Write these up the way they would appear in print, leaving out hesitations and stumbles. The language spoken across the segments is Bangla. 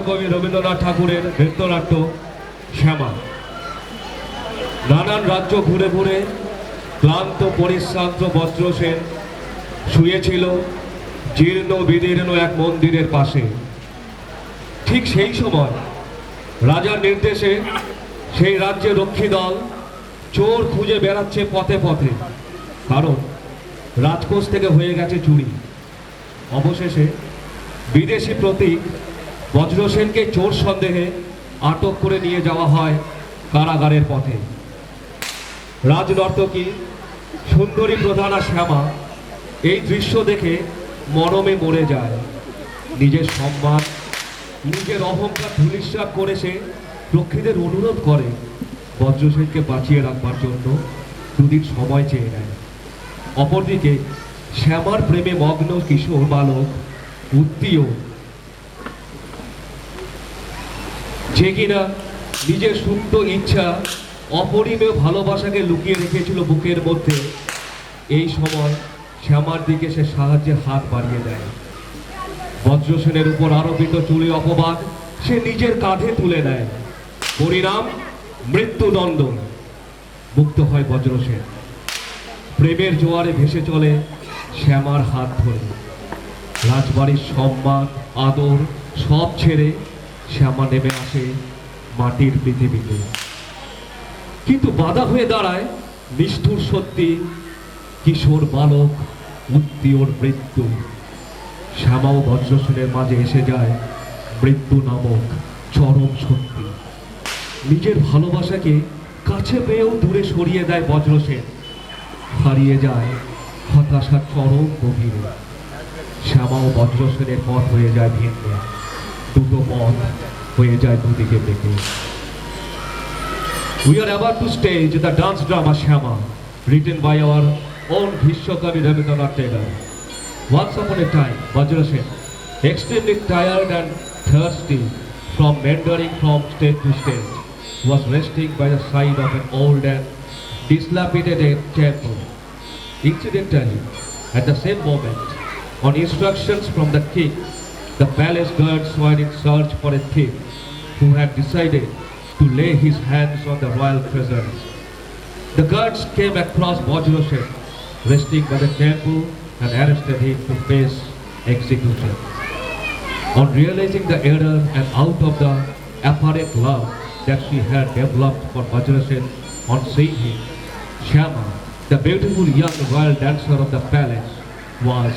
কবি রবীন্দ্রনাথ ঠাকুরের নৃত্যনাট্য শ্যামা। নানান রাজ্য ঘুরে ঘুরে ক্লান্ত পরিশ্রান্ত বজ্রসেন শুয়েছিল জীর্ণ বিদীর্ণ এক মন্দিরের পাশে। ঠিক সেই সময় রাজার নির্দেশে সেই রাজ্যের রক্ষী দল চোর খুঁজে বেড়াচ্ছে পথে পথে, কারণ রাজকোষ থেকে হয়ে গেছে চুরি। অবশেষে বিদেশি প্রতীক বজ্রসেনকে চোর সন্দেহে আটক করে নিয়ে যাওয়া হয় কারাগারের পথে। রাজনর্তকী সুন্দরী প্রধানা শ্যামা এই দৃশ্য দেখে মরমে মরে যায়। নিজের সম্মান, নিজের অহংকার ধূলিসাৎ করে সে রক্ষীদের অনুরোধ করে বজ্রসেনকে বাঁচিয়ে রাখবার জন্য দুদিন সময় চেয়ে নেয়। অপরদিকে শ্যামার প্রেমে মগ্ন কিশোর বালক উত্তীয়, যে কিনা নিজের সুপ্ত ইচ্ছা, অপরিমেয় ভালোবাসাকে লুকিয়ে রেখেছিল বুকের মধ্যে, এই সময় শ্যামার দিকে সে সাহায্যের হাত বাড়িয়ে দেয়। বজ্রসেনের উপর আরোপিত চুরি অপবাদ সে নিজের কাঁধে তুলে নেয়। পরিণাম মৃত্যুদণ্ড। মুক্ত হয় বজ্রসেন। প্রেমের জোয়ারে ভেসে চলে শ্যামার হাত ধরে। রাজবাড়ির সম্মান আদর সব ছেড়ে শ্যামা নেমে আসে মাটির পৃথিবীতে। কিন্তু বাধা হয়ে দাঁড়ায় নিষ্ঠুর সত্যি, কিশোর বালক উত্তীয়র মৃত্যু। শ্যামা ও বজ্রসেনের মাঝে এসে যায় মৃত্যু নামক চরম সত্যি। নিজের ভালোবাসাকে কাছে পেয়েও দূরে সরিয়ে দেয় বজ্রসেন। হারিয়ে যায় হতাশার চরম গভীরে। শ্যামা ও বজ্রসেনের পথ হয়ে যায় ভিন্ন, দুটো পথ হয়ে যায় দুদিকে বেঁকে। We are about to stage the dance drama Shyama, written by our own Bhishwakavi Rabindranath Tagore. Once upon a time, Vajrasen, extremely tired and thirsty from wandering from stage to stage, was resting by the side of an old and dilapidated temple. Incidentally, at the same moment, on instructions from the king, the palace guards were in search for a thief who had decided to lay his hands on the royal treasures. The guards came across Vajrasen resting by the temple and arrested him to face execution. On realizing the error and out of the apparent love that she had developed for Vajrasen on seeing him, Shyama, the beautiful young royal dancer of the palace, was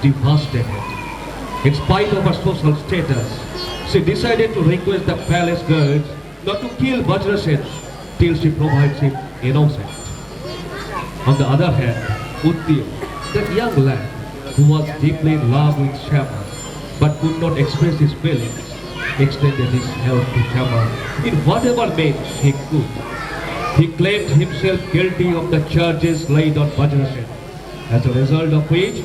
devastated. In spite of her social status, she decided to request the palace guards not to kill Vajrasen till she provides him innocent. On the other hand, Uttiyo, that young lad who was deeply in love with Shyama but could not express his feelings, extended his help to Shyama in whatever means he could. He claimed himself guilty of the charges laid on Vajrasen, as a result of which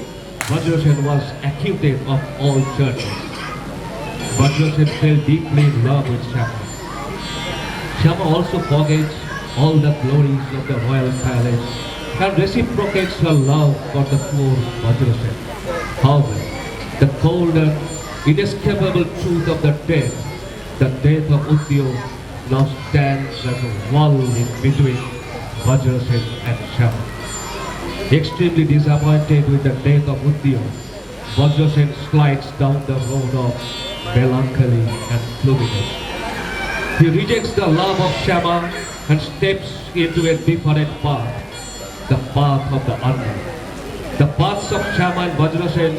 Vajrasen was acquitted of all charges. Vajrasen fell deeply in love with Shyama. Shyama also forgets all the glories of the royal palace and reciprocates her love for the poor Vajrasen. However, the cold and inescapable truth of the death of Uttiyo, now stands as a wall in between Vajrasen and Shyama. Extremely disappointed with the death of Uttiyo, Vajrasen slides down the road of melancholy and gloominess. He rejects the love of Shyama and steps into a different path, the path of the unknown. The paths of Shyama and Vajrasen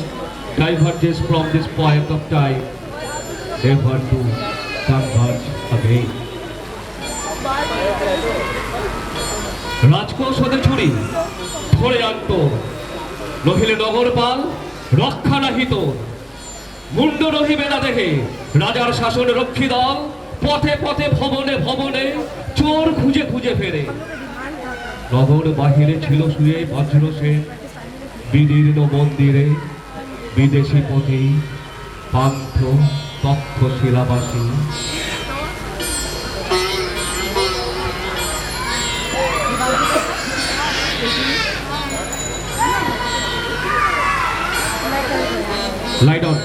diverges from this point of time, never to converge again. রাজকোষ হতে ছুরি ধরে আনত, নহিলে নগরপাল রক্ষা নাহিত। মুন্ড রহিবে না দেহে রাজার শাসন রক্ষী দল, পথে পথে ভবনে ভবনে চোর খুঁজে খুঁজে ফেরে। নগর বাহিরে ছিল শুয়ে বজ্রসেন বিদীর্ণ মন্দিরে, বিদেশি পথে পান্থ তক্ষশিলাবাসী। Lie down.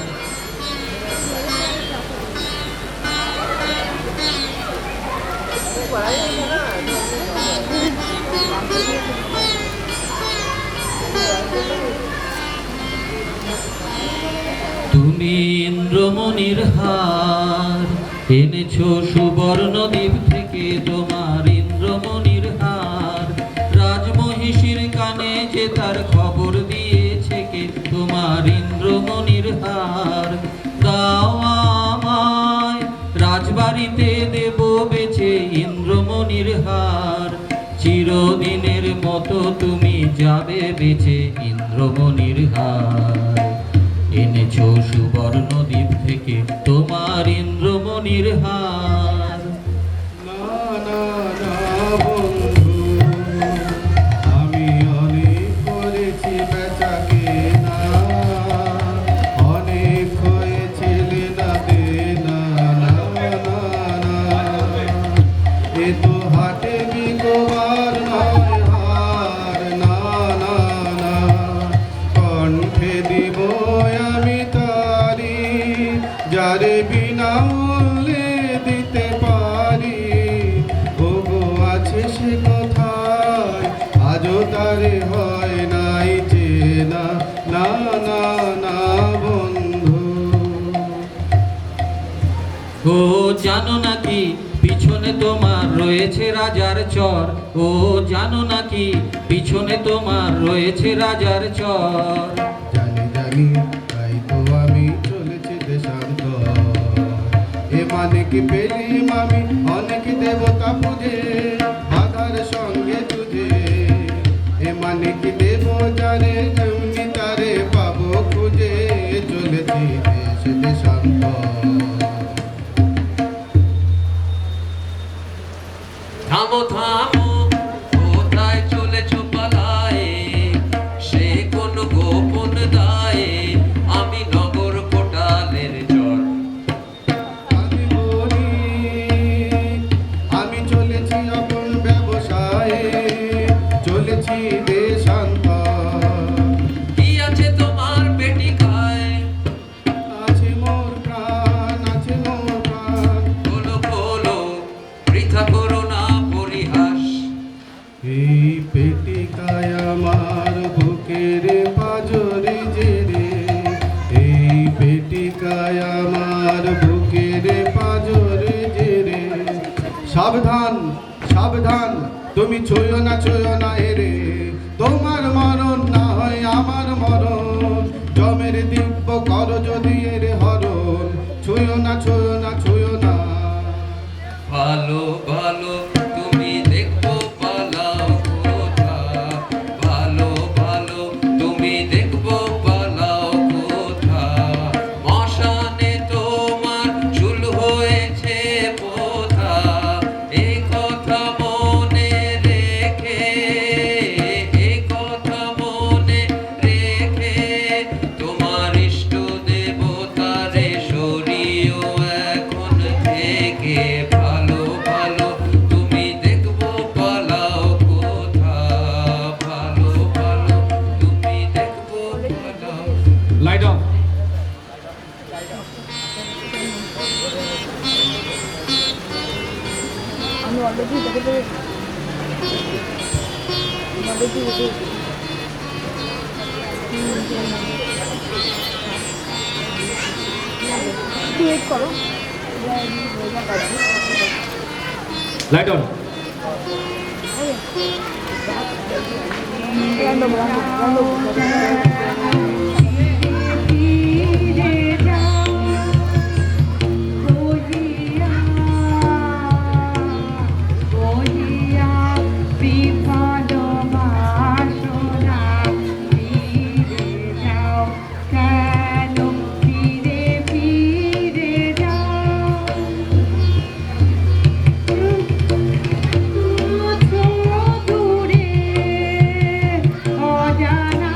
ইন্দ্রমণির হার এনেছো সুবর্ণদ্বীপ থেকে তোমার ইন্দ্রমণির হার রাজমহিষীর কানে যে তার খবর দিয়েছে কে তোমার ইন্দ্রমণির হার দাও আমায় রাজবাড়িতে দেব বেচে ইন্দ্রমণির হার চিরদিনের মতো তুমি যাবে বেচে ইন্দ্রমণির হার এনেছো সুবর্ণদ্বীপ থেকে তোমার ইন্দ্রমণির হার না না না বন্ধু, আমি অনেক করেছি বেচা কেনা, অনেক হয়েছে লেনা দেনা। না না না, এ তো হাটে বিকোবার নয় হার। না না না, কণ্ঠে দিব আমি তারি, যারে বিনামূল্যে দিতে পারি। ওগো আছে সে কোথায়, আজও তারে হয় নাই চেনা। না না না বন্ধু, ও জানো নাকি পিছনে তোমার রয়েছে রাজার চর ও জানো নাকি পিছনে তোমার রয়েছে রাজার চর জানি জানি, তাই তো আমি চলেছি দেশান্তর। এ মানে কি পেলিম আমি অনেক দেবতা পুজে, বাধার সঙ্গে তুঝে। এ মানে কি দেব যারে, যেমনি তারে পাবো খুঁজে। চলেছি দেশ দেশান্তর। থামো থামো কোথায় চলেছ পালায়ে সে কোন গোপন দায়ে আমি নগর কোটালের চর আমি বলি, আমি চলেছি আপন ব্যবসায়ে, চলেছি দেশান্তর। কি আছে তোমার পেটি খায় আছে মোর প্রাণ, আছে মোর প্রাণ। খোলো খোলো বৃথা করো না পরিহাস এই পেটিকায় আমার বুকের পাজরে জেরে, এই পেটিকায় আমার বুকের পাজরে জেরে। সাবধান সাবধান, তুমি ছুঁয়ো না এরে, তোমার মরণ না হয় আমার মরণ। জমের দিব্য কর যদি এর হরণ, ছুঁয়ো না ছুঁয়ো না। ভালো ভালো তুমি দেখবো পালাও কোথা ভালো ভালো তুমি দেখবো পালাও কোথা মশানে তোমার চুল হয়েছে পোথা এ কথা মনে রেখে এ কথা মনে রেখে তোমার ইষ্ট দেবতারে সরিও এখন থেকে ভালো ভালো তুমি দেখবো পালাও কোথা ভালো ভালো তুমি দেখবো পালাও Lie down. আমি অলরেডি দেখে পেরেছি অলরেডি দেখে একটু ওয়েট করো Lie down. রান্ডম দূরে অজানা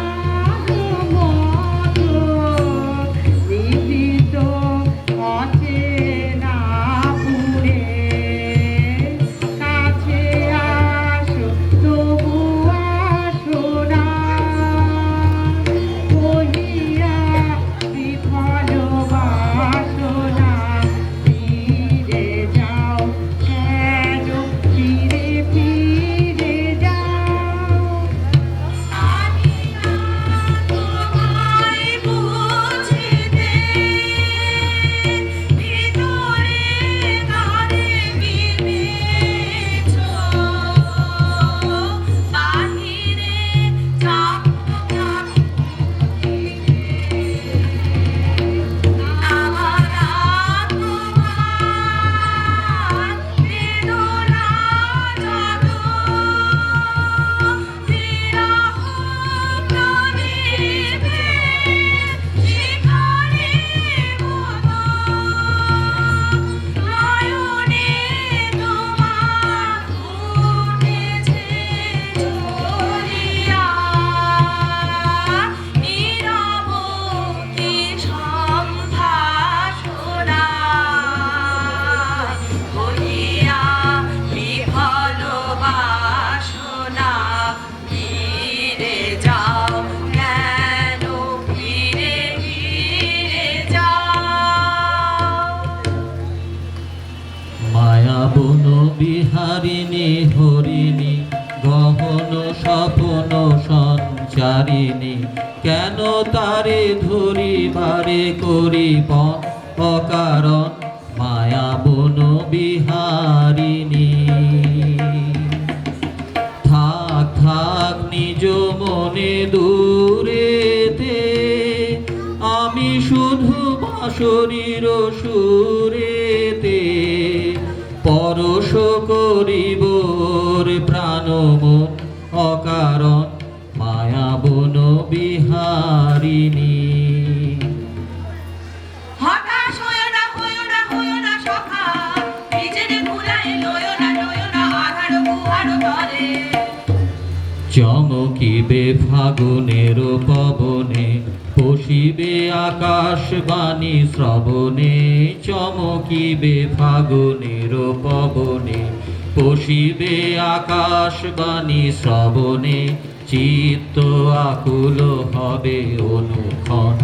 বিহারিণী হরিণী গহন স্বপ্ন সঞ্চারিণী কেন তারে ধরিবারে করি অকারণ মায়া বন বিহারিণী থাক থাক নিজ মনে দূরেতে আমি শুধু বাঁশরীর সুরেতে পরশ করিব প্রাণ মন অকারণ মায়া বন বিহারিণী হতাশ হয়ো না সখা, নিজেরে ভুলাই লয়ো না আধার গুহার তলে। চমকিবে ফাগুনের পবনে পশিবে আকাশবাণী শ্রবণে চমকিবে ফাগুনের পবনে পশিবে আকাশবাণী শ্রবণে চিত্ত আকুল হবে অনুক্ষণ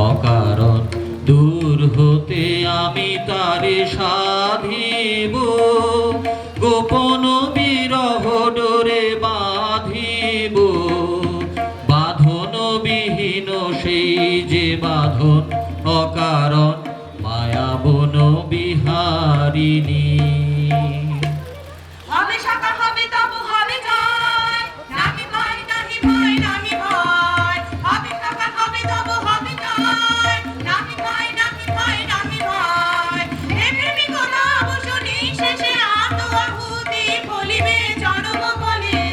অকারণ দূর হতে আমি তারে সাধিব গোপন বিরহ ডোরে বাঁধিব বাঁধন বিহীন সেই যে বাঁধন অকারণ মায়া বন বিহারিণী হবে সখা হবে তবু হবে জয়, নাহি ভয় নাহি ভয় নাহি ভয়। হবে সখা হবে তবু হবে জয়, নাহি ভয় নাহি ভয় নাহি ভয়। হে প্রেমিক নাম শুনি শেষে আত্মাহুতি ফলিবে চরম বলে।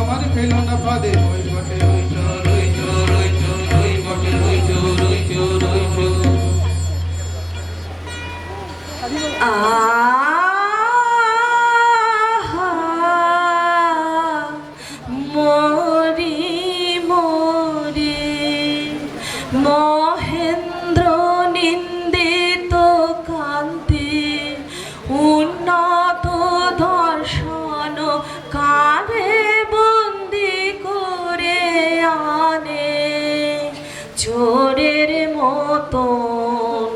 আমার খেলো না ফাঁদে ওই বটে ওই চোর ওই চোর ওই চোর ওই বটে ওই চোর ওই চোর ওই চোর মরি মরে মহেন্দ্র নিন্দিত কান্তি উন্নত দর্শন কারে বন্দি করে আনে চোরের মতন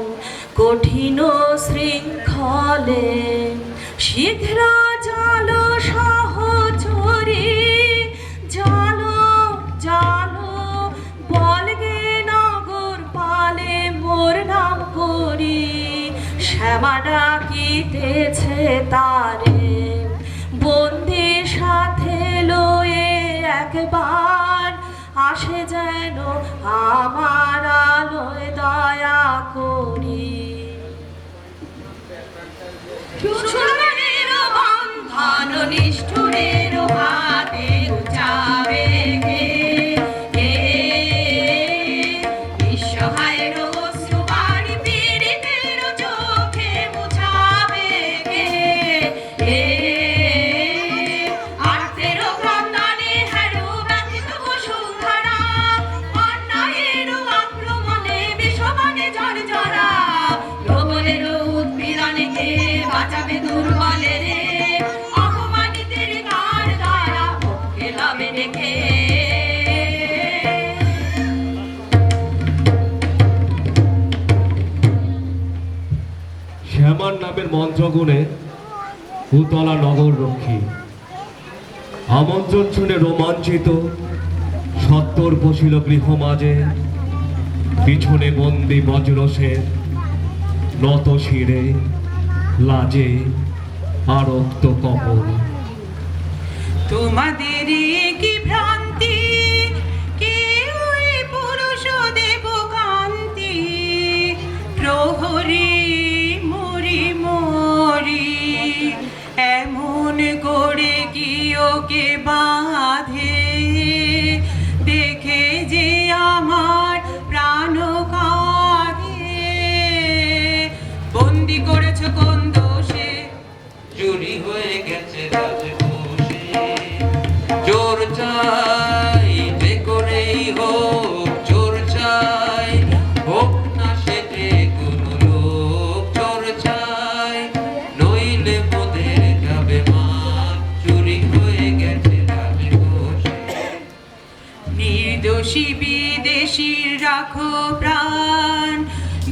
কঠিন শৃঙ্খলে শীঘ্র জালো সহচরী জালো জালো বলগে নগর পালে মোর নাম করি শ্যামা ডাকিতেছে তারে বন্দি সাথে লয়ে একবার আসে যেন আমার আলোয় দয়া করি সুরের বন্ধন নিষ্ঠুরের হাতে উচাবে কে নিঃসহায়ের অশ্রু বাড়ি পীড়িতের চোখে মুছাবে কে আর্তের ক্রন্দনে হারু ব্যথিত বসুন্ধরা অন্যায়ের আক্রমণে বিশ্বমানে জর্জরা প্রবলের উৎপীড়নে কে বাঁচাবে দুর্বলের অপমানিতের কার দ্বারা খেলাবে দেখে শ্যামার নামের মন্ত্রগুণে উতলা নগর রক্ষী আমন্ত্রণ শুনে রোমাঞ্চিত সত্তর বসিল গৃহ মাঝে পিছনে বন্দি বজ্রসের নত শিরে লাজে আরক্ত কপল তোমাদের কি ভ্রান্তি কেউই পুরুষ দেব কান্তি প্রহরী মরি মরি এমন করে কি ওকে বাঁধে দেখে যে আমার প্রাণ কাঁদে বন্দি করেছ কোন দোষে চুরি হয়ে গেছে রাজকোষে চোর চাই যে করেই হোক চোর চাই হোক না সে যে কোনো লোক চোর চাই নইলে মোদের যাবে মাঠ চুরি হয়ে গেছে রাজকোষে নির্দোষী বিদেশির রাখো প্রাণ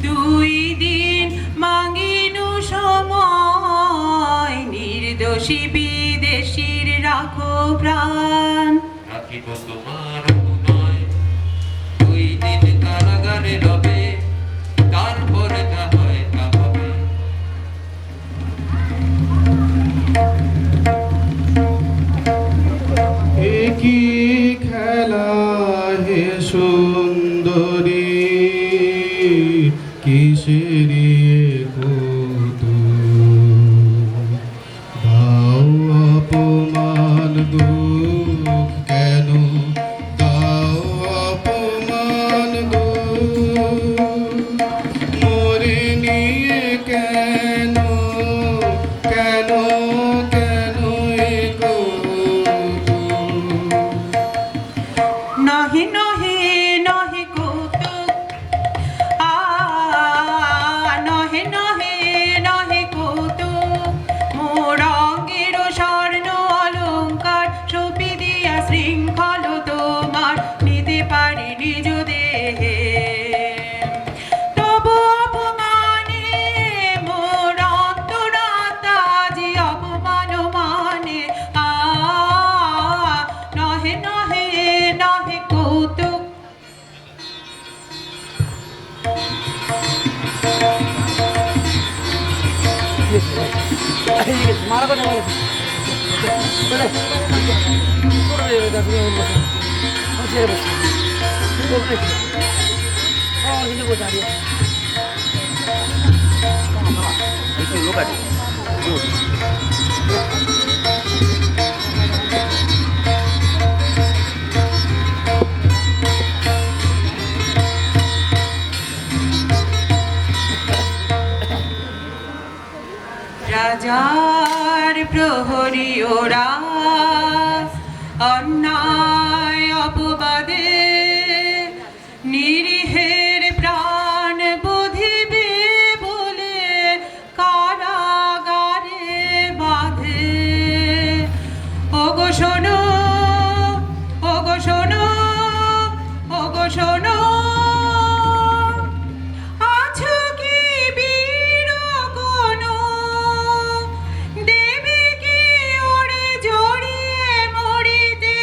2 দিন মাঙ্গিনু সময় নির্দোষী বিদেশির রাখো প্রাণ রাখিব তোমার নয় 2 দিন কারাগারে রবে তারপরে যা হয় তা হবে একই খেলা হে সুন্দরী কিসেরি দাও অপমান দুঃখ কেন দাও অপমান দুঃখ মোরে নিয়ে কেন কেন কেন এ কৌতুক? নহে নহে নহে কৌতুক নহে নহে নহে কৌতুক মোর অঙ্গের স্বর্ণ অলঙ্কার সপি দিয়া শৃঙ্খল তোমার নিতে পারি নিজ দেহে তবু অপমানে মোর অন্তরাত্মা যে অপমান মানে নহে নহে নহে কৌতুক প্রহরী ওরা অন্যায় অপবাদে নিরীহের প্রাণ বধিবে বলে কারাগারে বাঁধে। ওগো শোনো, ওগো শোনো, ওগো শোনো, আছো কি বীর কোনো? দেবে কি ওরে জড়িয়ে মরিতে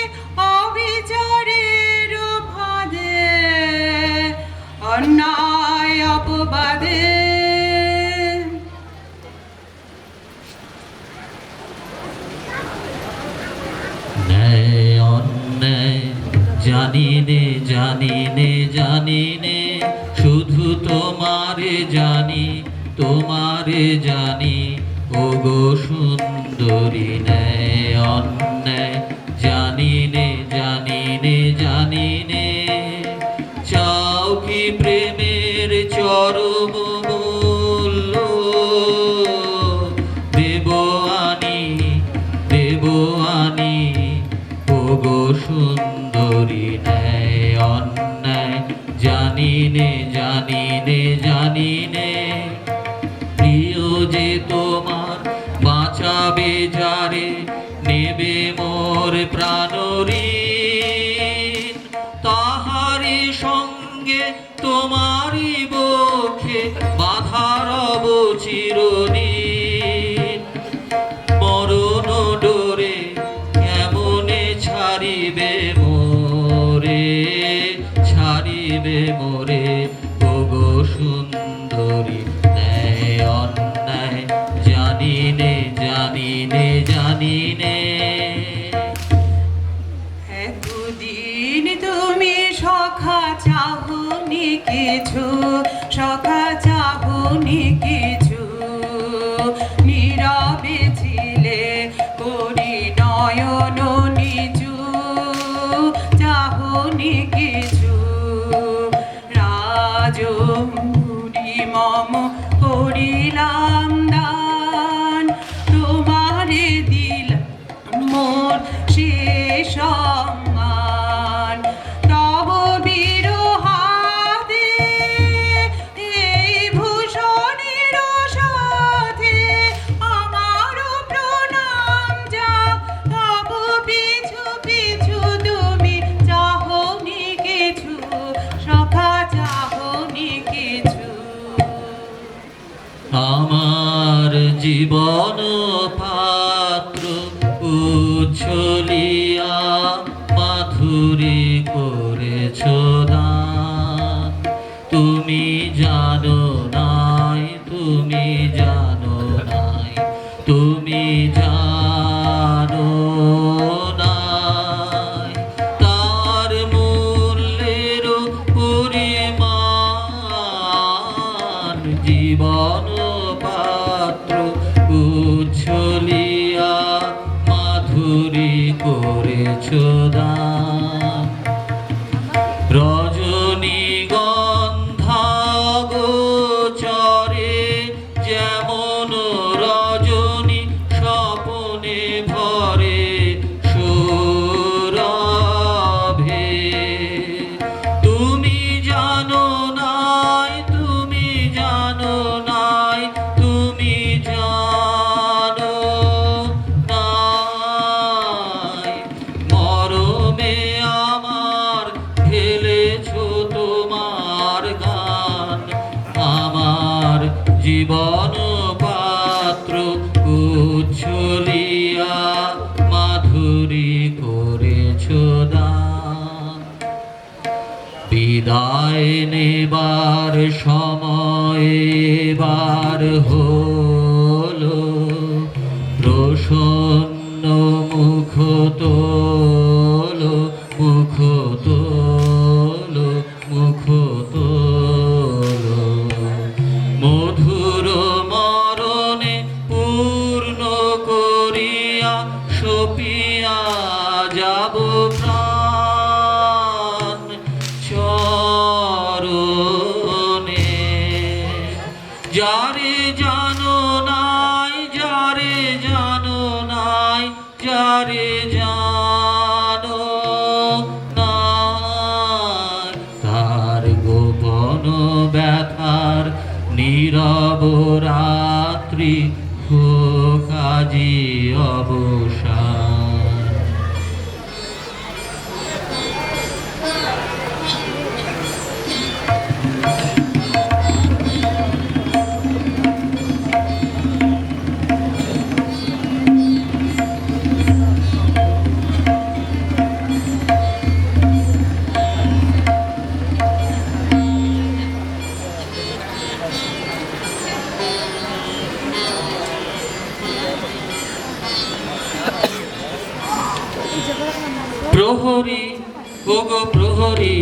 অবিচারের ফাঁদে, অন্যায় অপবাদে? ন্যায় অন্যায় জানি নে, জানি নে, জানি নে, শুধু তোমারে জানি, তোমারে জানি, ওগো সুন্দরী। ন্যায় অন্যায় জানি নে, জানি নে, জানি নে, চাও কি প্রেমের চরম মূল্য? দেব আনি, দেব আনি, ওগো সুন্দরী। ন্যায় অন্যায় জানি নে, জানি নে, জানি নে, প্রিয় যে তোমার বাঁচাবে যারে, নেবে মোর প্রাণঋণ, তাহারি সঙ্গে তোমারই বক্ষে বাধার চিরদিন। মরণ ডোরে কেমনে ছাড়িবে মোরে, ছাড়িবে মোরে, ওগো সুন্দরী। ন্যায় অন্যায় জানি নে, জানি নে, জানি নে। এতদিন তুমি সখা চাহনি কিছু, সখা চাহনি কিছু, নীরবে ছিলে করি নয়ন নিচু, চাহনি কিছু। রাজমুড়ি মম করিলাম দান, তোমারে দিলাম মোর শেষ সম্মান। তব বিরহাদে এই ভূষণের সাথে আমারও প্রণাম যাক, তব পিছু পিছু তুমি চাহনি কিছু, সখা চাহনি কিছু। আমার জীবন পাত্র উচ্ছলিয়া মাধুরী করেছ দান, তুমি জানো নাই, তুমি জানো নাই, তুমি জানো নাই, তার মূল্যের পরিমাণ। জীবন পাত্র উচ্ছলিয়া মাধুরী করেছ দান, রজনীগন্ধা গোচরে যেমন রজনী স্বপনে ভরে সৌরভে। তুমি জানো নাই, তুমি জানো নাই, তুমি জানো নাই, মরমে আমার ঢেলেছ তোমার গান। আমার জীবন পাত্র উচ্ছলিয়া মাধুরী করেছ দান। বিদায় নেবার সময় এবার হলো, প্রসন্ন মুখ তোলো, মুখ তোলো, মুখ তোলো, মধুর মরণে পূর্ণ করিয়া সপিয়া যাব প্রাণ চরণে। যারে জানো নাই, যারে জানো তারি হোক আজি অবসান। প্রহরী ওগো প্রহরী,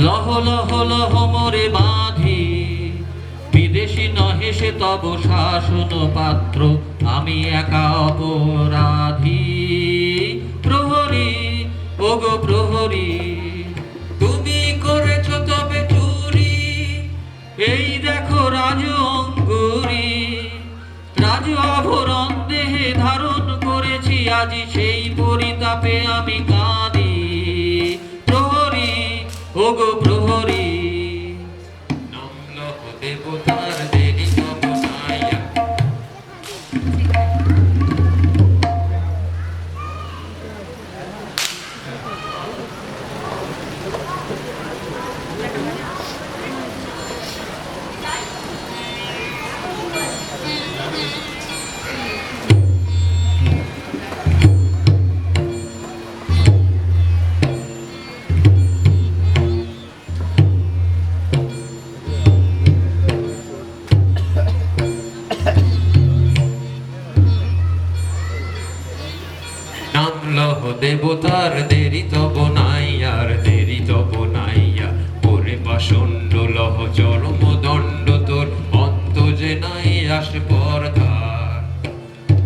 লহ লহ লহ মোরে বাঁধি, বিদেশি নহে সে তব শাসন পাত্র, আমি একা অপরাধী। প্রহরী ওগো প্রহরী, তুমি করেছ তবে চুরি, এই দেখো রাজ অঙ্গুরি, রাজ আভরণ দেহে ধারণ করেছি, আজি সেই পরিতাপে আমি কাঁদি। প্রহরী ওগো প্রহরী, নমলহ দেবতার দেরি তব নাইয়া। নামলহ দেবতার দেরি তব নাই আর, দেরি তব নাইয়া। ওরে পাষণ্ড লহ চরম দণ্ড, তোর অন্ত যে নাই আসে পরধার।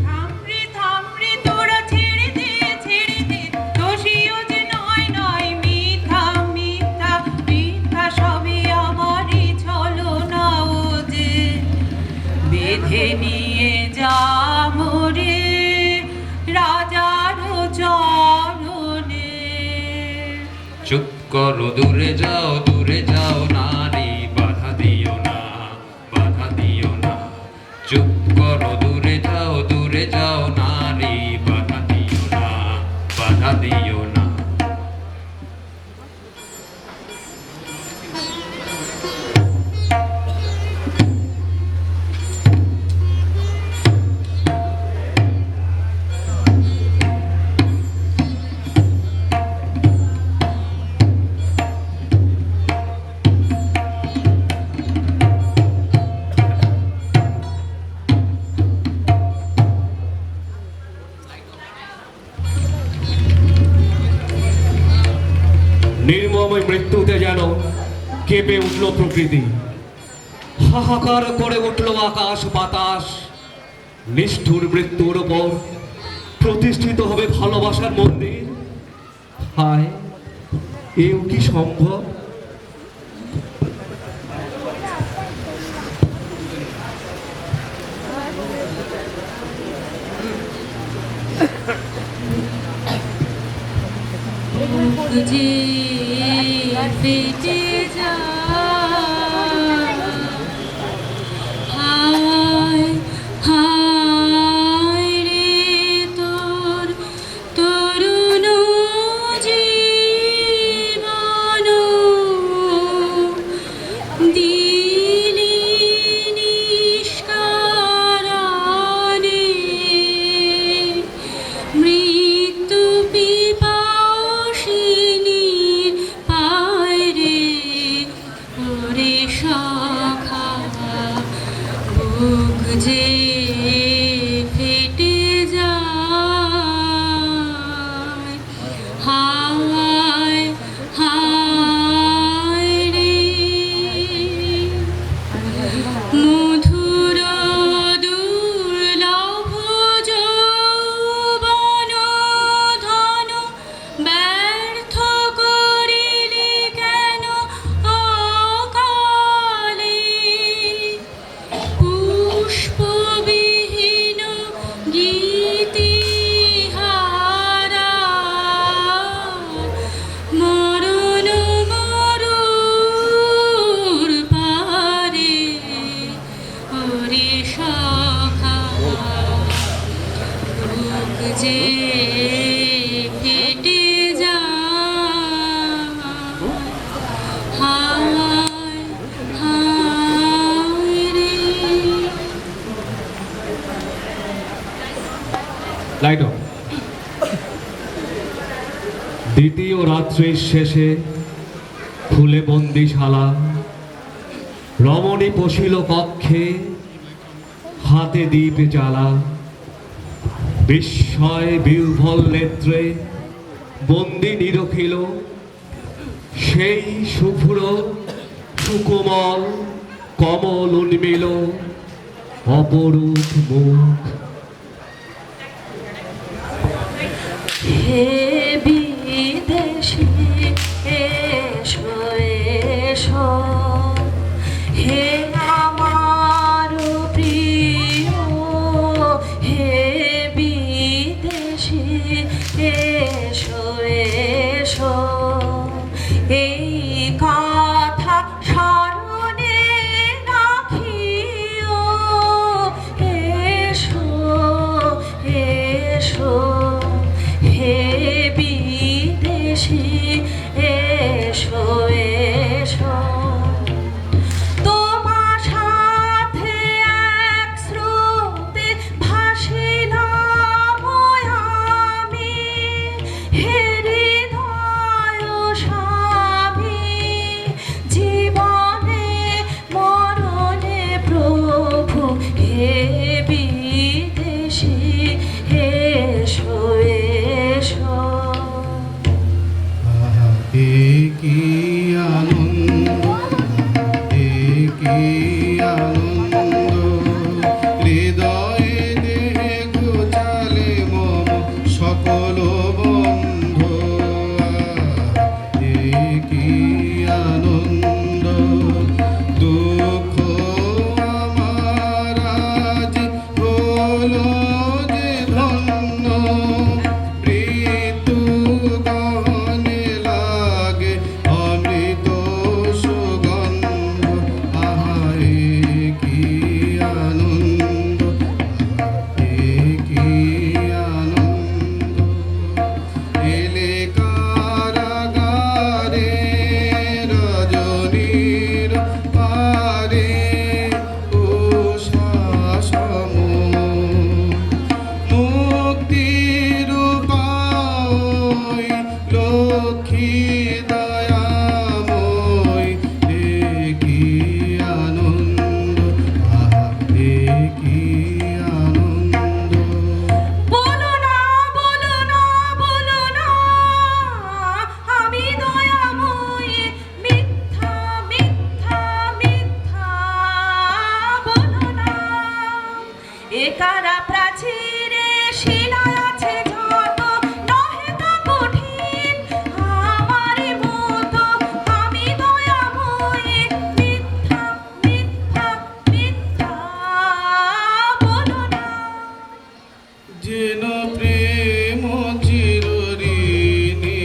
থামরে থামরে তোরা ছেড়ে দে ছেড়ে দে, দোষীও যে নয় নয়, মিথ্যা মিথ্যা মিথ্যা সবই আমারই ছলনা। ও যে বেঁধে নিয়ে যা মোরে রাজার চরণে। চুপ করো, দূরে যাও নারী, বাধা দিও না, বাধা দিও না। চুপ করো, দূরে যাও নারী, বাধা দিও না, বাধা দিও না। নির্মম মৃত্যুতে যেন কেঁপে উঠল প্রকৃতি, হাহাকার করে উঠল আকাশ বাতাস। নিষ্ঠুর মৃত্যুর উপর প্রতিষ্ঠিত হবে ভালোবাসার মন্দির। হায়, এও কি সম্ভব? যে ফেটে যায়, হায় হায় রে তোর তরুণ জীবন, দিলি নিষ্কারণে, মৃত্যু পিপাসিনীর পায় রে লাইট অফ। দ্বিতীয় রাত্রির শেষে খুলে বন্দিশালা, রমণী পশিল কক্ষে, হাতে দীপ জ্বালা। বিস্ময় বিহ্বল নেত্রে বন্দি নিরখিল সেই শুভ্র সুকোমল কমল উন্মিল অপরূপ মুখ। হে বিদেশী এসো এসো, হে আমার প্রিয়, হে বিদেশী এসো এসো, এই কথা স্মরণে রাখিও, এসো এসো, হে বিদেশী এসো এসো। তোমার সাথে এক স্রোতে ভাসিলাম আমি, হে হৃদয় স্বামী, জীবনে মরণে প্রভু, হে বিদেশী এসো এসো। আহা, এ কি আনন্দ, এ কি আনন্দ, হৃদয়ে দেহে ঘোচালে মম সকল বন্ধ। আহা, এ কি আনন্দ, দুঃখ আমার আজ হলো যে ধন্য, মৃত্যু গহনে লাগে অমৃত সুগন্ধ। আহা, এ কি আনন্দ, আহা, এ কি আনন্দ। এলে কারাগারে রজনীর পারে উষাসম, মুক্তির উপায় লক্ষ্মী দয়াময়। এ কি আনন্দ, আহা, এ কি আনন্দ। বলো না বলো না বলো না, আমি দয়াময়, মিথ্যা মিথ্যা মিথ্যা বলো না। এ কারা প্রাচীরে শিলায় আছে যত, নহে তা কঠিন আমার মতো, আমি দয়াময়, মিথ্যা মিথ্যা মিথ্যা বলো না। যেন প্রেম চিরঋণী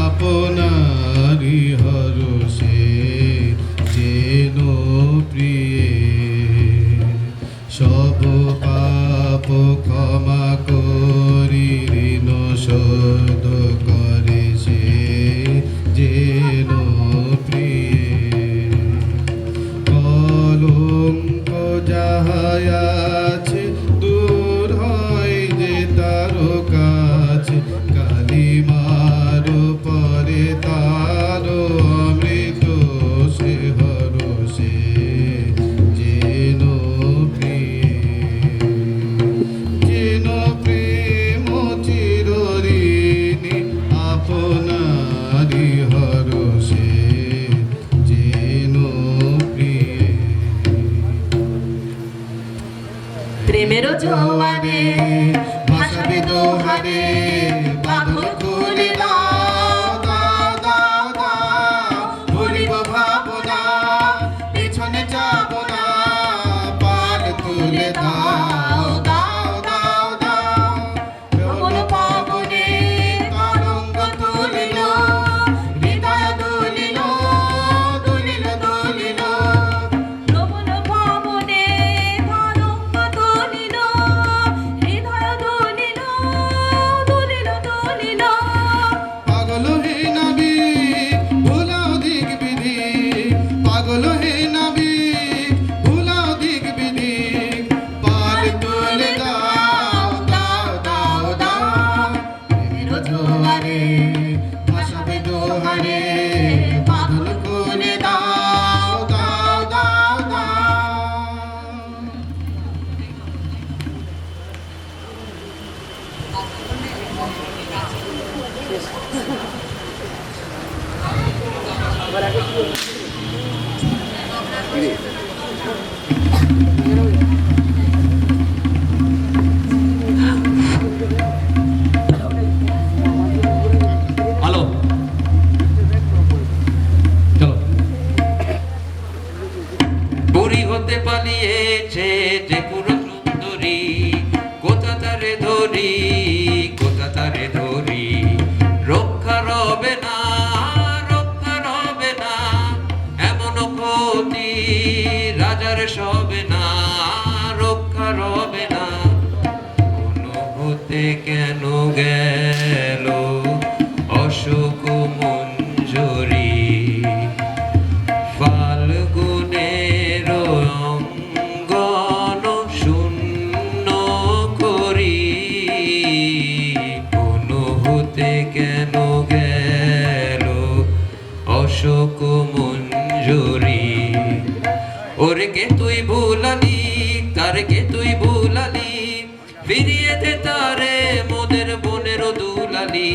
আপনারি হরষে, যেন প্রিয়ে সব পাপ ক্ষমা করি ঋণ শোধ করে সে, যেন প্রিয়ে কলঙ্ক যাহাই আছে দূর হয় যে তার কাছে, কালিমার পরে তার অমৃত সে হরষে, যেন প্রিয়ে, যেন প্রেম চিরঋণী আপনারি হরষে, যেন প্রিয়ে। প্রেমেরও জোয়ারে ভাসাবে দোহারে, বাঁধন খুলে দাও, দাও, দাও, দাও। ভুলিব ভাবনা, পিছনে যাব না, পাল তুলে দাও, দাও, দাও, দাও। যৌবন পাবনে তরঙ্গ তুলিল, হৃদয় দুলিল, দুলিল, দুলিল। যৌবন পাবনে তরঙ্গ তুলিল, হৃদয় আলো চলো। বুড়ি হতে পালিয়েছে যে পুরো সুন্দরী, কোথা তারে ধরি, কোথা তারে ধরি, রক্ষা রবে না, রক্ষা রবে না, এমন ক্ষতি রাজার সবে না, রক্ষা রবে না। কোনো হতে কেন গেল অশোক মঞ্জরি, ফাল্গুনের অঙ্গন শূন্য করি, কোন হতে কেন গেল অশোক মঞ্জরি। ওরে কে তুই ভুলালি, তার কে তুই ভুলালি, ফিরিয়ে দে তারে মোদের বনের দুলালি,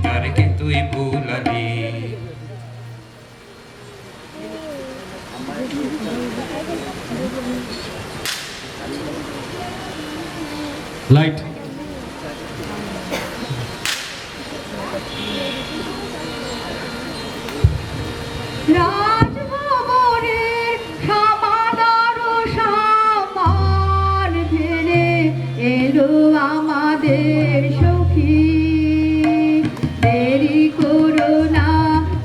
তার কে তুই ভুলালি। লাইট রাজভবনের সমাদর সম্মান ফেলে এলো আমাদের সখী। দেরি করো না,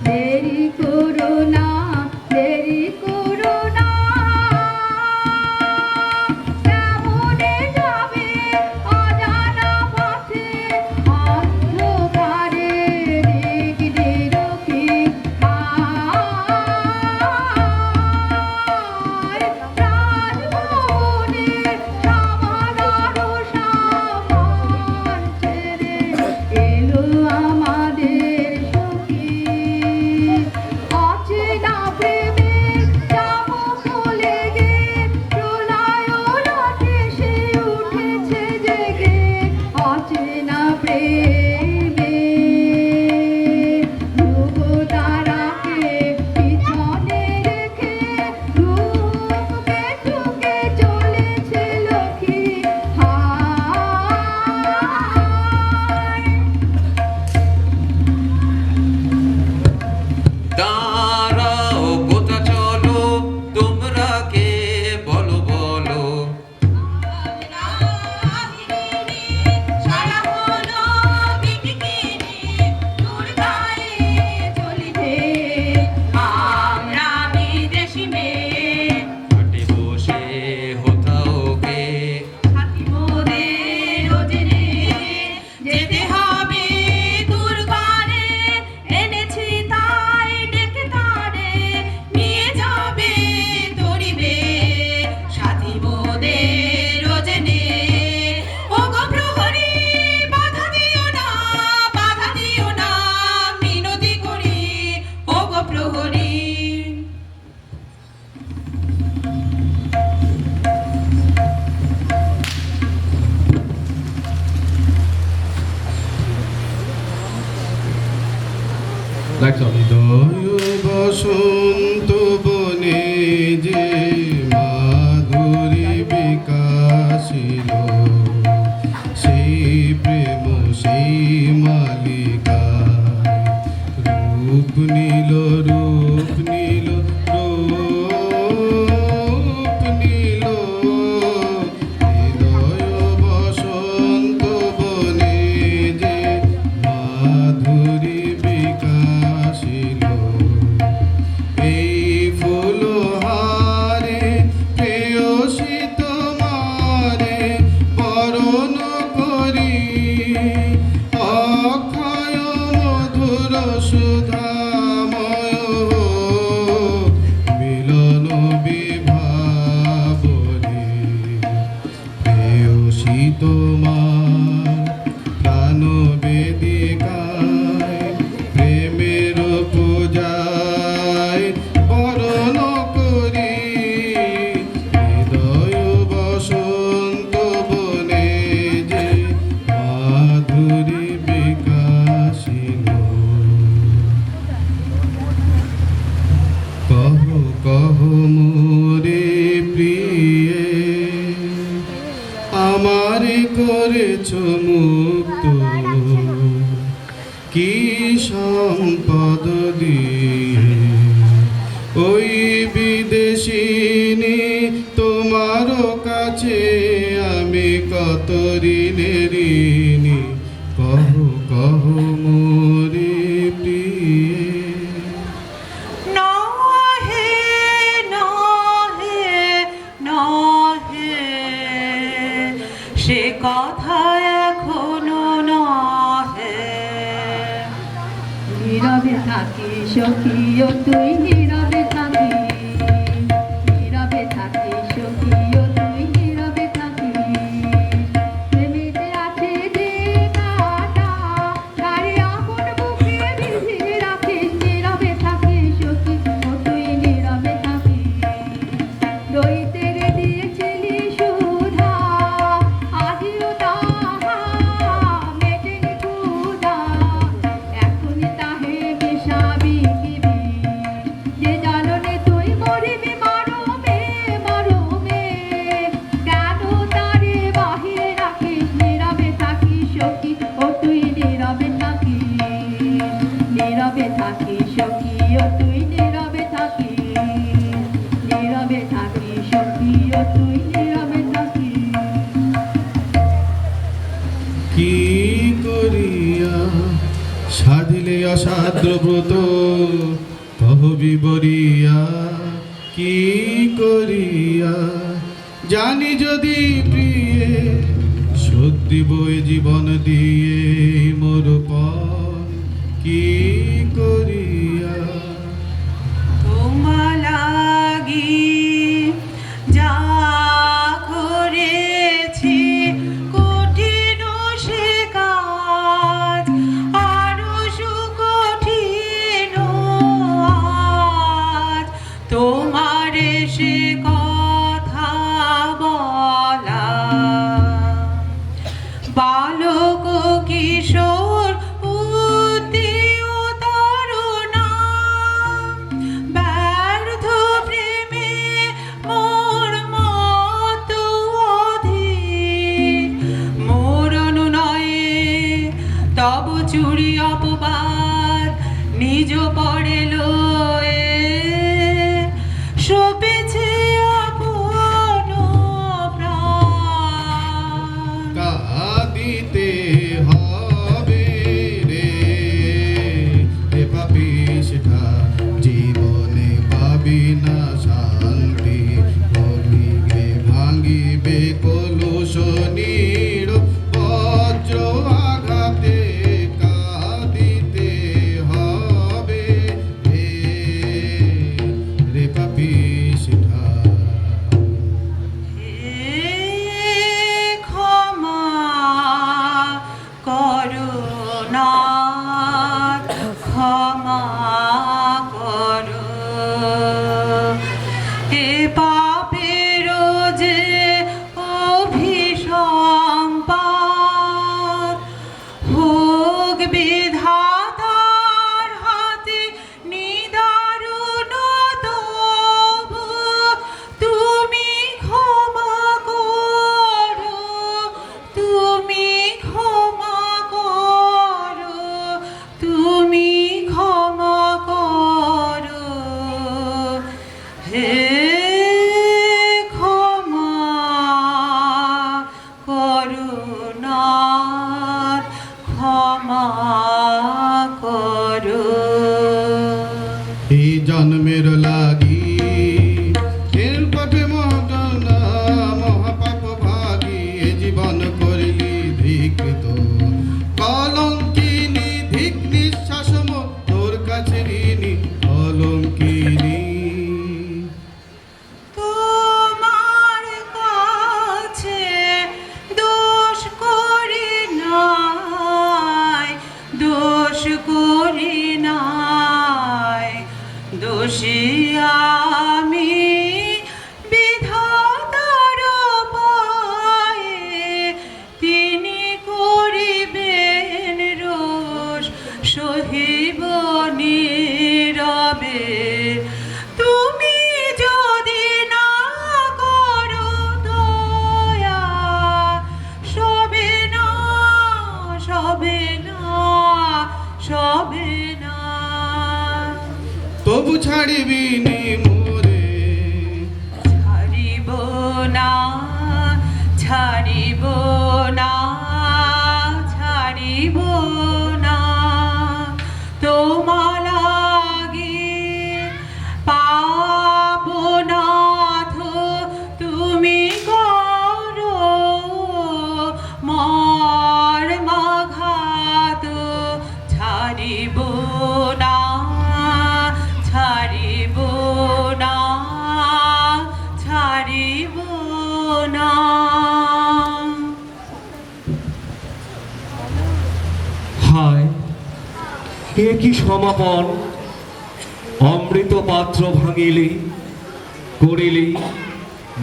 দেরি করো না, দেরি করো না। কেমনে যাবে অজানা পথে, অন্ধকারে দিক নিরখি। রাজভবনের সমাদর সম্মান ছেড়ে এলো আমাদের সখী। অচেনা প্রেমের চাবুক লেগে প্রলয় রথে সে উঠেছে জেগে। অচেনা প্রেমে ধ্রুব তারাকে পিছনে রেখে রূপকে ঠুকে চলেছে লক্ষ্মী। হায় দাঁড়াও কোথা চলো, তোমরা কে বলো বলো, সারা হলো বিকিনি তোর গায়ে চলিতে, আমরা বিদেশি মেয়ে ঘাটে বসে কোথাও কে, থাকিব ওদের রোজনে। যেতে হবে দূর পারে, এনেছি তাই ডেকে তারে, নিয়ে যাবে তরিবে সাথী বোদের রোজনে। ওগো প্রহরী বাধা দিও না, বাধা দিও না, মিনতি করি ওগো প্রহরী। Light on. হৃদয় বসন্ত বনে যে মাধুরী বিকাশিল, সেই প্রেম সেই মালিকা রূপ নীল, রূপ নীল, রূপ নীল। হৃদয় বসন্ত বনে যে মাধুরী বিকাশিল, এই ফুলহারে প্রেয়সী তোমারে বরণ করি, অক্ষয় মধুর সুধাময় করেছ মুক্ত কি সম্পদ দিয়ে ওই বিদেশিনী তোমার কাছে আমি কত ঋণের ঋণী কহো কহো মোরে প্রিয়ে নহে নহে নহে সে কথা এখনো নহে নীরবে থাকি সখিও তুই নীরবে থাকি নীরবে থাকি সখিও তুই নীরবে থাকি প্রেমেতে আছে যে কাটা তারে আপন বুকে ভিজিয়ে রাখিস নীরবে থাকি সখি ও তুই নীরবে থাকি দইতের দিয়েছিলি সুধা আজিও তাহা মেটেনি ক্ষুধা এখন তাহে মিশাবি কিবি যে জাননে তুই মরিবি মারমে মারমে কেন তারে বাহিরে রাখিস নীরবে থাকি সখী ও তুই নীরবে থাকি নীরবে থাকি সখী ও তুই নীরবে থাকি নীরবে থাকি সখী ও তুই নীরবে থাকি কি করিয়া সাধিলে অসাধ্য ব্রত কহ বিবরিয়া কি করিয়া জানি যদি প্রিয়ে শোধ দিব এ জীবন দিয়ে মোর পণ কি করিয়া তোমার লাগি যা করেছি কঠিন সে কাজ আরো সুকঠিন আজ তোমার সে কথা বলা বালক কিশোর উদ্দীয় তরুণা ব্যর্থ প্রেমে মোর মত অধীর মোর অনুনয়ে তব চুরি অপবাদ নিজ পড়ে লয়ে সপেছে আপন প্রাণ কাঁদিতে হবে রে এ পাপিষ্ঠা জীবনে পাবি না শান্তি করিবে ভাঙিবে কলুষণীর বজ্র আঘাতে কাঁদিতে হবে রে পাপিষ্ঠা হে ক্ষমা করুণাথ ক্ষমা করো হে পাপের যে অভিসম্পাদ হোক বিধাতার হাতে নিদারুণ তবু তুমি ক্ষমা করো তুমি ক্ষমা করো তুমি ক্ষমা করো হে ক্ষমা করুণাথ ক্ষমা করো এই জন্মের লাগি এর পথে মহটনা মহাপাপ ভাগী এ জীবন করলি ধিকৃত কলঙ্কিনী ধিক নিঃশ্বাস তোর কাছে ঋণী কলঙ্কিনী তোমার কাছে দোষ করি নাই দোষ করি নাই দোষী ছাড়িবি নি মোরে। ছাড়িব না, ছাড়িব না, ছাড়িব না, তোমার লাগি পাপনাথ তুমি করো মর্মাঘাত। ছাড়িব না, ছাড়িব না, ছাড়িব না। হায় এ কি সমাপন, অমৃত পাত্র ভাঙিলি, করিলি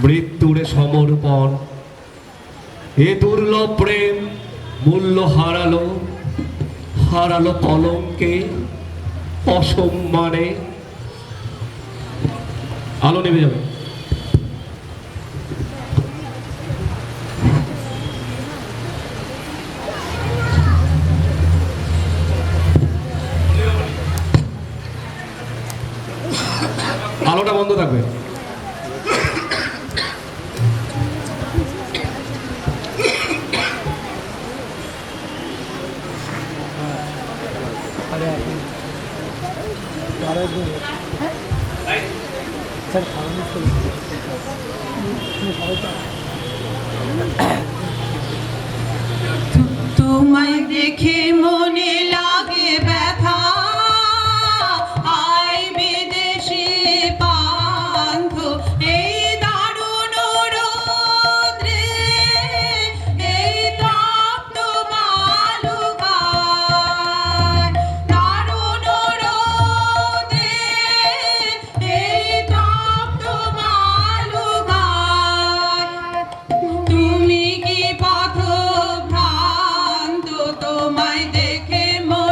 মৃত্যুরে সমর্পণ। এ দুর্লভ প্রেম মূল্য হারালো, হারালো কলঙ্কে অসম্মানে। আলো নেমে যাবে। আলোটা বন্ধ থাকবে। তোমায় দেখে মনে লাগে ব্যথা, আয় বিদেশি পান্থ এই দারুণ রৌদ্রে, এই তপ্ত বালুকায়। দারুণ রৌদ্রে, এই তপ্ত বালুকায়। তুমি কি পথভ্রান্ত, তোমায় দেখে মনে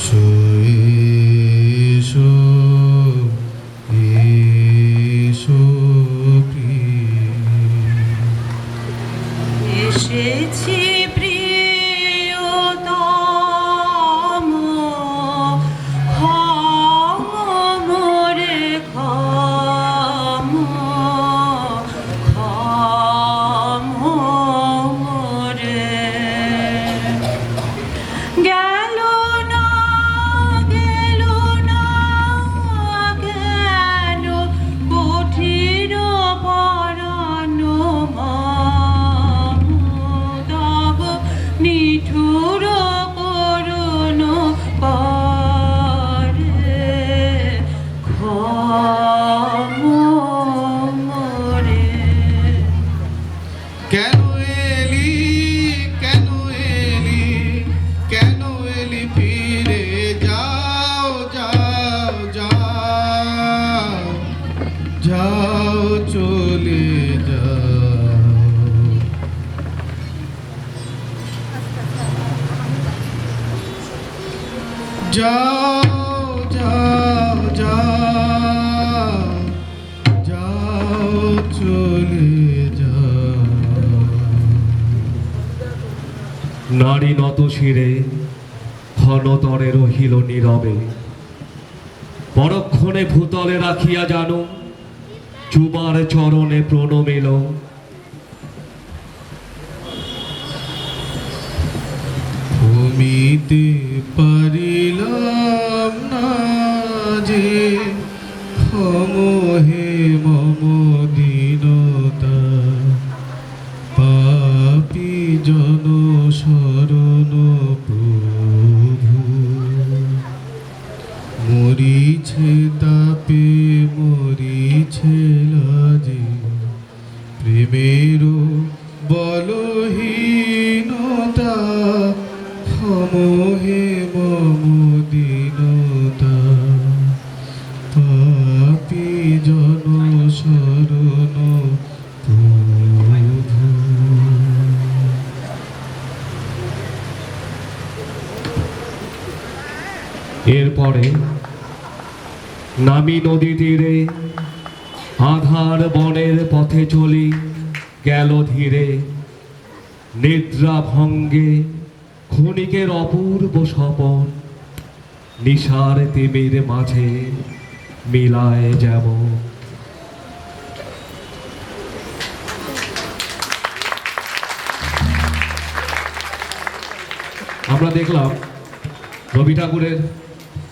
এসো এসো এসো প্রিয়। এসেছি প্রিয়তম, ক্ষম মোরে ক্ষম, ক্ষম মোরে। গেল না গেল না কেন কঠিন পরাণ মম, তব নিঠুর করুণ করে ক্ষম মোরে। কেন এলি কেন এলি কেন এলি ফিরে যাও যাও যাও যাও চলে যাও। যাও যাও যাও যাও চলে যাও। নারী নত শিরে ক্ষণতরে রহিল নীরবে, পরক্ষণে ভূতলে রাখিয়া জানো চুবার চরণে প্রণমিল। ঘুমিতে পারিলাম না যে ক্ষমহে মম দীনতা, পাপী জন শরণ প্রভু। মরিছে তাপে মরিছে লাজে, প্রেমেরও বলহীনতা, ক্ষমহে মম দীনতা, পাপী জন শরণ প্রভু। এরপরে নামি নদী তীরে আধার বনের পথে চলি গেল ধীরে, নিদ্রা ভঙ্গে ক্ষণিকের অপূর্ব স্বপন, নিশার তিমির মাঝে মিলায় যেমন। আমরা দেখলাম রবি ঠাকুরের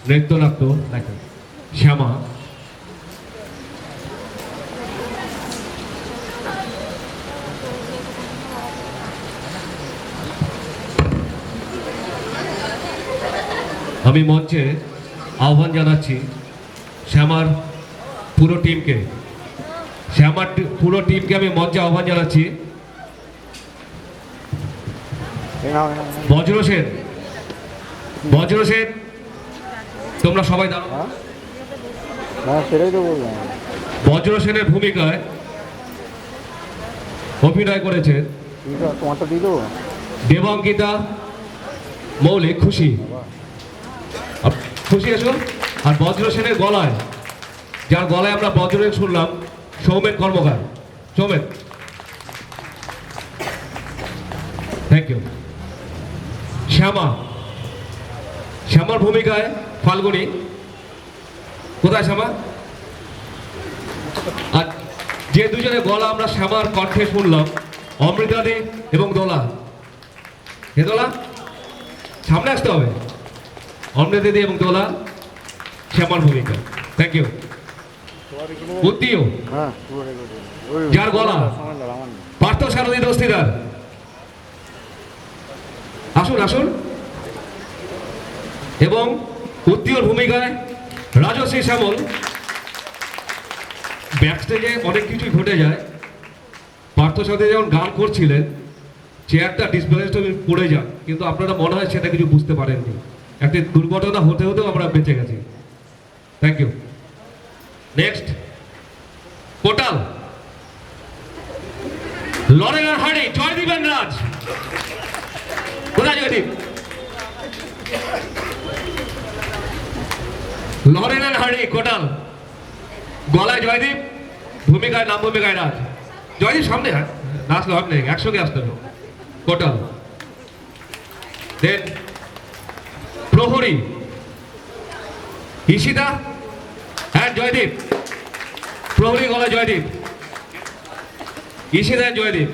নৃত্যনাট্য দেখেন শ্যামা। আমি মঞ্চে আহ্বান জানাচ্ছি শ্যামার পুরো টিমকে, পুরো টিমকে আমি মঞ্চে আহ্বান জানাচ্ছি। বজ্র সেন, বজ্র সেন, তোমরা সবাই দাঁড়াও। বজ্র সেনের ভূমিকায় অভিনয় করেছেন দেবঙ্কিতা মৌলিক, খুশি খুশি এসো। আর বজ্র সেনের গলায়, যার গলায় আমরা বজ্রের শুনলাম, সৌমেন কর্মকার। Soumen, thank you. শ্যামা, শ্যামার ভূমিকায় ফাল্গুনী। কোথায় শ্যামা? আর যে দুজনের গলা আমরা শ্যামার কণ্ঠে শুনলাম, অমৃতা দে এবং দোলা। হে দোলা, সামনে আসতে হবে। অমৃতা দে এবং দোলা শ্যামার ভূমিকা। Thank you. উত্তীয়, যার গলা পার্থ সারথী দস্তিদার। আসুন আসুন। এবং উত্তীয়র ভূমিকায় রাজশ্রী শ্যামল। ব্যাকস্টেজে অনেক কিছুই ঘটে যায়। পার্থ সাথে যখন গান করছিলেন, চেয়ারটা ডিসব্যালেন্সড হয়ে পড়ে যান, কিন্তু আপনারা মনে হয় সেটা কিছু বুঝতে পারেননি। একটি দুর্ঘটনা হতে হতেও আমরা বেঁচে গেছি। Thank you. নেক্সট, কোটাল, লরেনা হাড়ি, জয়দীপেন রাজ। কোথায় Joydeep? Laurel and Hardy Kotal, গলায় জয়দীপ, ভূমিকায় নাম ভূমিকায় রাজ। জয়দীপ সামনে নাচলে হবে নাকি, একসঙ্গে আসতে হবে। কোটাল, দেন প্রহরী ঈশিতা হ্যাঁ জয়দীপ, প্রহরী গলায় জয়দীপ, ঈশিতা জয়দীপ।